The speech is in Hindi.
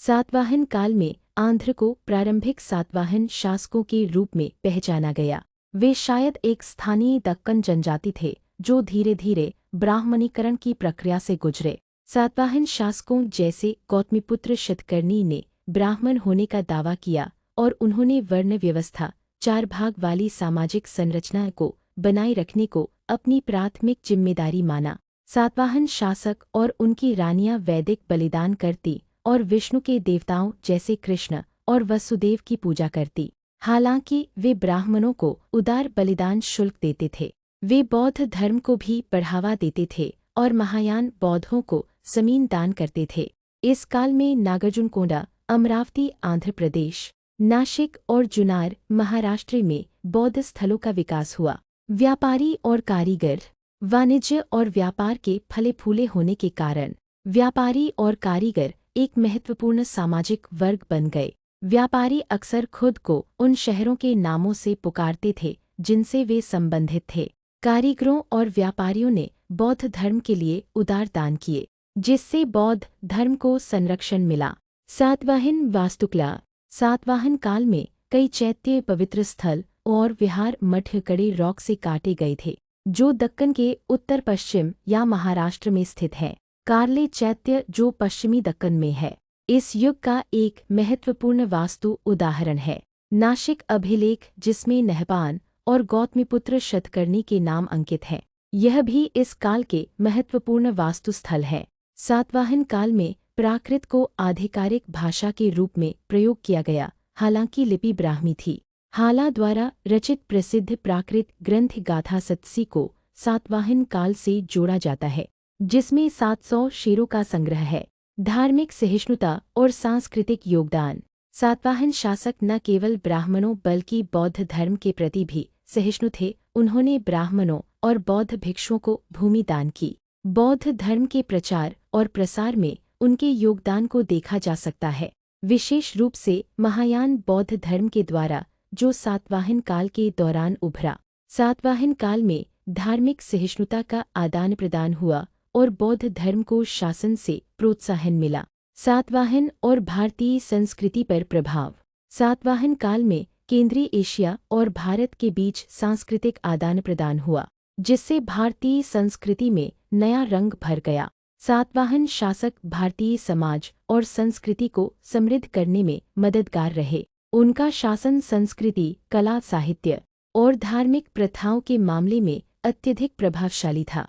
सातवाहन काल में आंध्र को प्रारंभिक सातवाहन शासकों के रूप में पहचाना गया। वे शायद एक स्थानीय दक्कन जनजाति थे जो धीरे धीरे ब्राह्मणीकरण की प्रक्रिया से गुजरे। सातवाहन शासकों जैसे गौतमीपुत्र शतकर्णी ने ब्राह्मण होने का दावा किया और उन्होंने वर्ण व्यवस्था, 4 भाग वाली सामाजिक संरचना को बनाए रखने को अपनी प्राथमिक जिम्मेदारी माना। सातवाहन शासक और उनकी रानियां वैदिक बलिदान करती और विष्णु के देवताओं जैसे कृष्ण और वसुदेव की पूजा करती। हालांकि वे ब्राह्मणों को उदार बलिदान शुल्क देते थे। वे बौद्ध धर्म को भी बढ़ावा देते थे और महायान बौद्धों को जमीन दान करते थे। इस काल में नागार्जुनकोंडा, अमरावती आंध्र प्रदेश, नासिक और जुन्नर महाराष्ट्र में बौद्ध स्थलों का विकास हुआ। व्यापारी और कारीगर। वाणिज्य और व्यापार के फले फूले होने के कारण व्यापारी और कारीगर एक महत्वपूर्ण सामाजिक वर्ग बन गए। व्यापारी अक्सर खुद को उन शहरों के नामों से पुकारते थे जिनसे वे संबंधित थे। कारीगरों और व्यापारियों ने बौद्ध धर्म के लिए उदार दान किए, जिससे बौद्ध धर्म को संरक्षण मिला। सातवाहन वास्तुकला। सातवाहन काल में कई चैत्य पवित्र स्थल और विहार मठ कड़े रॉक से काटे गए थे, जो दक्कन के उत्तर पश्चिम या महाराष्ट्र में स्थित है। कार्ले चैत्य जो पश्चिमी दक्कन में है, इस युग का एक महत्वपूर्ण वास्तु उदाहरण है। नासिक अभिलेख जिसमें नहपान और गौतमीपुत्र शतकर्णी के नाम अंकित हैं, यह भी इस काल के महत्वपूर्ण वास्तुस्थल है। सातवाहन काल में प्राकृत को आधिकारिक भाषा के रूप में प्रयोग किया गया, हालांकि लिपि ब्राह्मी थी। हाला द्वारा रचित प्रसिद्ध प्राकृत ग्रंथ गाथा सतसी को सातवाहन काल से जोड़ा जाता है, जिसमें 700 शेरों का संग्रह है। धार्मिक सहिष्णुता और सांस्कृतिक योगदान। सातवाहन शासक न केवल ब्राह्मणों बल्कि बौद्ध धर्म के प्रति भी सहिष्णु थे। उन्होंने ब्राह्मणों और बौद्ध भिक्षुओं को भूमि दान की। बौद्ध धर्म के प्रचार और प्रसार में उनके योगदान को देखा जा सकता है, विशेष रूप से महायान बौद्ध धर्म के द्वारा जो सातवाहन काल के दौरान उभरा। सातवाहन काल में धार्मिक सहिष्णुता का आदान प्रदान हुआ और बौद्ध धर्म को शासन से प्रोत्साहन मिला। सातवाहन और भारतीय संस्कृति पर प्रभाव। सातवाहन काल में केंद्रीय एशिया और भारत के बीच सांस्कृतिक आदान प्रदान हुआ, जिससे भारतीय संस्कृति में नया रंग भर गया। सातवाहन शासक भारतीय समाज और संस्कृति को समृद्ध करने में मददगार रहे। उनका शासन संस्कृति, कला, साहित्य और धार्मिक प्रथाओं के मामले में अत्यधिक प्रभावशाली था।